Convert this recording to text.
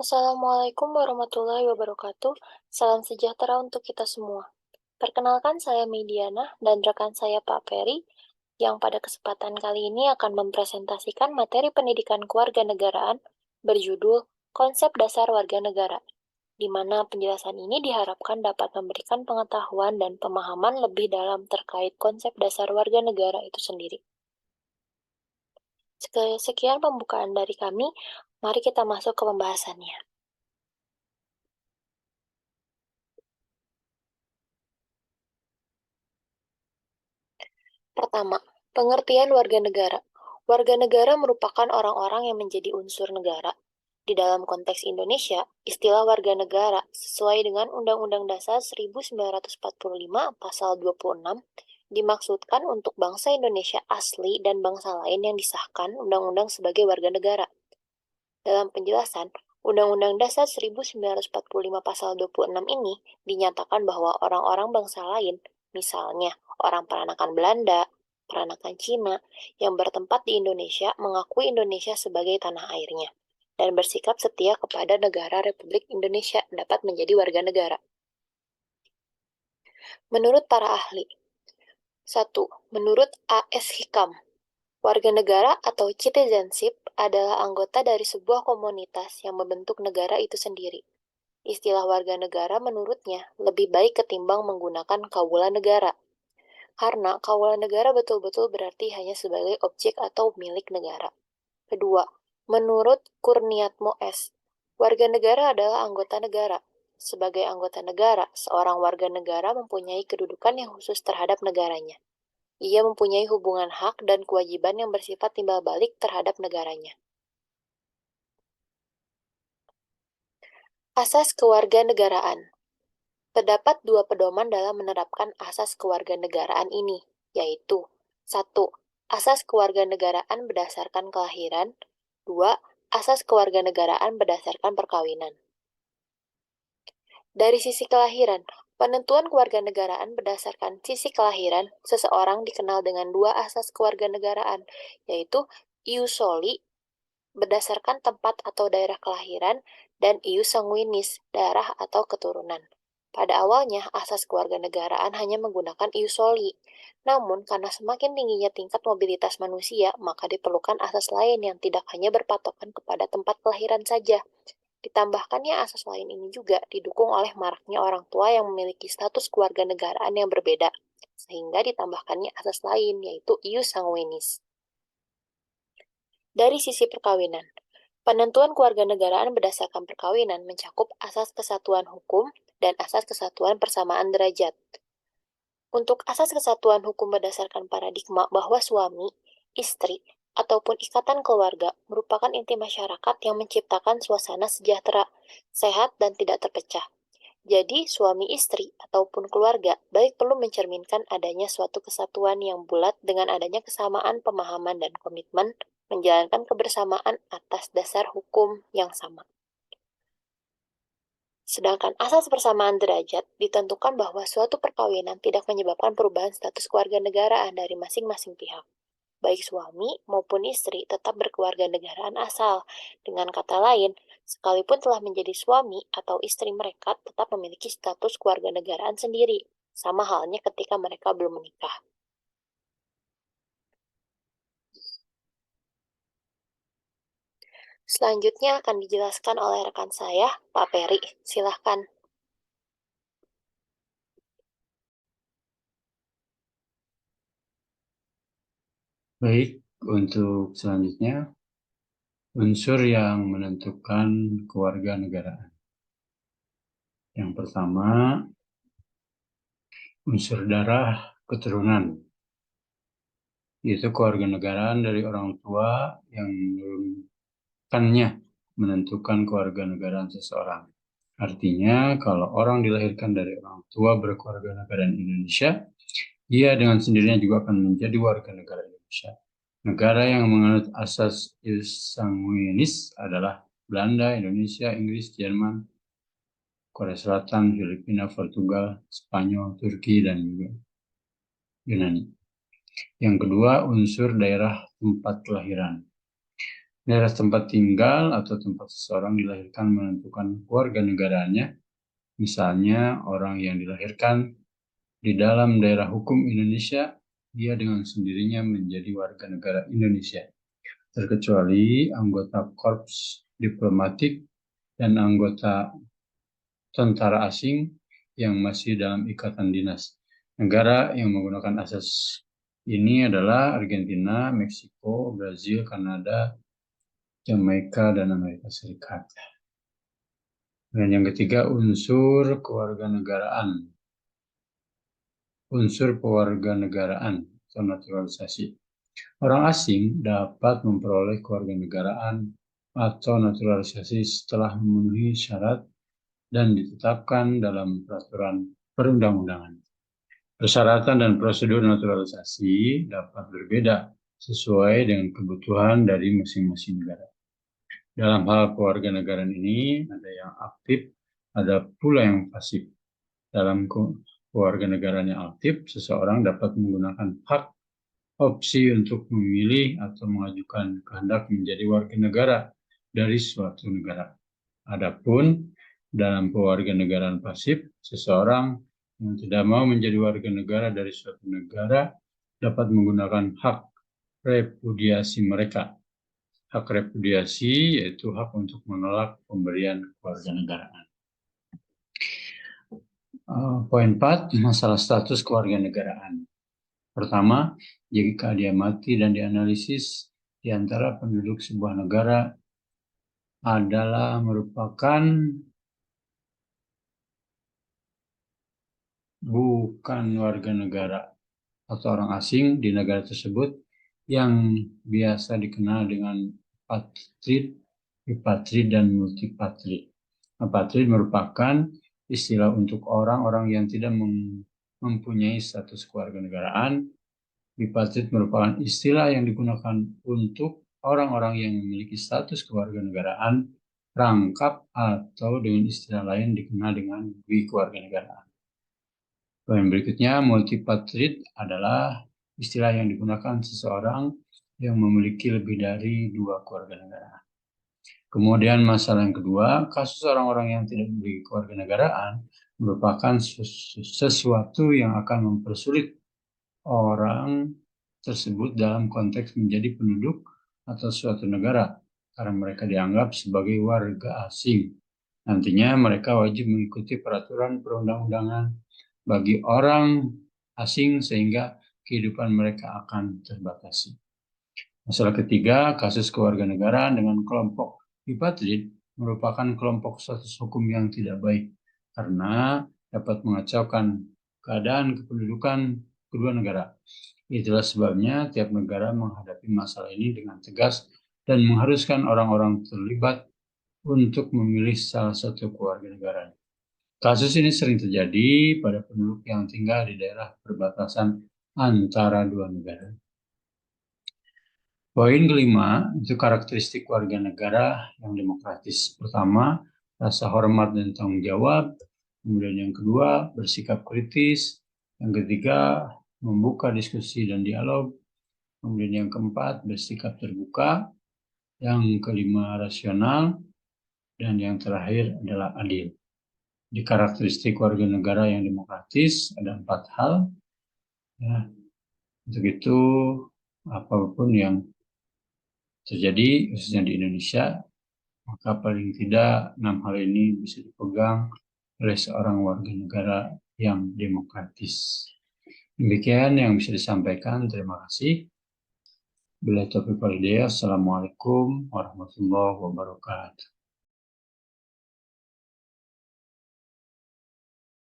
Assalamualaikum warahmatullahi wabarakatuh. Salam sejahtera untuk kita semua. Perkenalkan saya Mediana dan rekan saya Pak Peri yang pada kesempatan kali ini akan mempresentasikan materi pendidikan kewarganegaraan berjudul Konsep Dasar Warga Negara, di mana penjelasan ini diharapkan dapat memberikan pengetahuan dan pemahaman lebih dalam terkait konsep dasar warga negara itu sendiri. Sekian pembukaan dari kami, mari kita masuk ke pembahasannya. Pertama, pengertian warga negara. Warga negara merupakan orang-orang yang menjadi unsur negara. Di dalam konteks Indonesia, istilah warga negara sesuai dengan Undang-Undang Dasar 1945 Pasal 26 dimaksudkan untuk bangsa Indonesia asli dan bangsa lain yang disahkan Undang-Undang sebagai warga negara. Dalam penjelasan, Undang-Undang Dasar 1945 Pasal 26 ini dinyatakan bahwa orang-orang bangsa lain, misalnya orang peranakan Belanda, peranakan Cina, yang bertempat di Indonesia mengakui Indonesia sebagai tanah airnya, dan bersikap setia kepada negara Republik Indonesia dapat menjadi warga negara. Menurut para ahli, 1. Menurut A.S. Hikam, warga negara atau citizenship adalah anggota dari sebuah komunitas yang membentuk negara itu sendiri. Istilah warga negara menurutnya lebih baik ketimbang menggunakan kaula negara, karena kaula negara betul-betul berarti hanya sebagai objek atau milik negara. Kedua, menurut Kurniatmo S., warga negara adalah anggota negara. Sebagai anggota negara, seorang warga negara mempunyai kedudukan yang khusus terhadap negaranya. Ia mempunyai hubungan hak dan kewajiban yang bersifat timbal balik terhadap negaranya. Asas kewarganegaraan. Terdapat dua pedoman dalam menerapkan asas kewarganegaraan ini, yaitu 1. Asas kewarganegaraan berdasarkan kelahiran. 2. Asas kewarganegaraan berdasarkan perkawinan. Dari sisi kelahiran, penentuan kewarganegaraan berdasarkan sisi kelahiran seseorang dikenal dengan dua asas kewarganegaraan, yaitu ius soli berdasarkan tempat atau daerah kelahiran dan ius sanguinis, darah atau keturunan. Pada awalnya, asas kewarganegaraan hanya menggunakan ius soli. Namun, karena semakin tingginya tingkat mobilitas manusia, maka diperlukan asas lain yang tidak hanya berpatokan kepada tempat kelahiran saja. Ditambahkannya asas lain ini juga didukung oleh maraknya orang tua yang memiliki status kewarganegaraan yang berbeda, sehingga ditambahkannya asas lain, yaitu ius sanguinis. Dari sisi perkawinan, penentuan kewarganegaraan berdasarkan perkawinan mencakup asas kesatuan hukum dan asas kesatuan persamaan derajat. Untuk asas kesatuan hukum berdasarkan paradigma bahwa suami, istri, ataupun ikatan keluarga merupakan inti masyarakat yang menciptakan suasana sejahtera, sehat, dan tidak terpecah. Jadi, suami istri ataupun keluarga baik perlu mencerminkan adanya suatu kesatuan yang bulat dengan adanya kesamaan pemahaman dan komitmen menjalankan kebersamaan atas dasar hukum yang sama. Sedangkan asas persamaan derajat ditentukan bahwa suatu perkawinan tidak menyebabkan perubahan status kewarganegaraan dari masing-masing pihak. Baik suami maupun istri tetap berkewarganegaraan asal. Dengan kata lain, sekalipun telah menjadi suami atau istri mereka tetap memiliki status kewarganegaraan sendiri, sama halnya ketika mereka belum menikah. Selanjutnya akan dijelaskan oleh rekan saya, Pak Peri. Silahkan. Baik, untuk selanjutnya, unsur yang menentukan kewarganegaraan. Yang pertama, unsur darah keturunan, yaitu kewarganegaraan dari orang tua yang menurunkannya menentukan kewarganegaraan seseorang. Artinya, kalau orang dilahirkan dari orang tua berkewarganegaraan Indonesia, ia dengan sendirinya juga akan menjadi warga negara Indonesia. Negara yang menganut asas ius sanguinis adalah Belanda, Indonesia, Inggris, Jerman, Korea Selatan, Filipina, Portugal, Spanyol, Turki, dan juga Yunani. Yang kedua, unsur daerah tempat kelahiran. Daerah tempat tinggal atau tempat seseorang dilahirkan menentukan kewarganegaraannya. Misalnya, orang yang dilahirkan di dalam daerah hukum Indonesia, dia dengan sendirinya menjadi warga negara Indonesia, terkecuali anggota korps diplomatik dan anggota tentara asing yang masih dalam ikatan dinas. Negara yang menggunakan asas ini adalah Argentina, Meksiko, Brazil, Kanada, Jamaika, dan Amerika Serikat. Dan yang ketiga, unsur kewarganegaraan. Unsur kewarganegaraan atau naturalisasi. Orang asing dapat memperoleh kewarganegaraan atau naturalisasi setelah memenuhi syarat dan ditetapkan dalam peraturan perundang-undangan. Persyaratan dan prosedur naturalisasi dapat berbeda sesuai dengan kebutuhan dari masing-masing negara. Dalam hal kewarganegaraan ini, ada yang aktif, ada pula yang pasif. Dalam kewarganegaraan yang aktif, seseorang dapat menggunakan hak opsi untuk memilih atau mengajukan kehendak menjadi warga negara dari suatu negara. Adapun dalam kewarganegaraan pasif, seseorang yang tidak mau menjadi warga negara dari suatu negara dapat menggunakan hak repudiasi mereka. Hak repudiasi yaitu hak untuk menolak pemberian kewarganegaraan. Poin 4, masalah status kewarganegaraan. Pertama, jika diamati dan dianalisis di antara penduduk sebuah negara adalah merupakan bukan warga negara atau orang asing di negara tersebut yang biasa dikenal dengan apatrid, bipatrid, dan multipatrid. Apatrid merupakan istilah untuk orang-orang yang tidak mempunyai status kewarganegaraan. Bipatrid merupakan istilah yang digunakan untuk orang-orang yang memiliki status kewarganegaraan rangkap atau dengan istilah lain dikenal dengan kewarganegaraan. Poin berikutnya, multipatrid adalah istilah yang digunakan seseorang yang memiliki lebih dari 2 kewarganegaraan. Kemudian masalah yang kedua, kasus orang-orang yang tidak memiliki kewarganegaraan merupakan sesuatu yang akan mempersulit orang tersebut dalam konteks menjadi penduduk atau suatu negara karena mereka dianggap sebagai warga asing. Nantinya mereka wajib mengikuti peraturan perundang-undangan bagi orang asing sehingga kehidupan mereka akan terbatasi. Masalah ketiga, kasus kewarganegaraan dengan kelompok bipatrid merupakan kelompok status hukum yang tidak baik karena dapat mengacaukan keadaan kependudukan kedua negara. Itulah sebabnya tiap negara menghadapi masalah ini dengan tegas dan mengharuskan orang-orang terlibat untuk memilih salah satu kewarganegaraan. Kasus ini sering terjadi pada penduduk yang tinggal di daerah perbatasan antara dua negara. Poin kelima, itu karakteristik warga negara yang demokratis. Pertama, rasa hormat dan tanggung jawab. Kemudian yang kedua, bersikap kritis. Yang ketiga, membuka diskusi dan dialog. Kemudian yang keempat, bersikap terbuka. Yang kelima, rasional. Dan yang terakhir adalah adil. Di karakteristik warga negara yang demokratis ada 4 hal. Ya, untuk itu, apapun yang terjadi, khususnya di Indonesia, maka paling tidak 6 hal ini bisa dipegang oleh seorang warga negara yang demokratis. Demikian yang bisa disampaikan. Terima kasih. Bila taufiq wal hidayah. Assalamualaikum warahmatullahi wabarakatuh.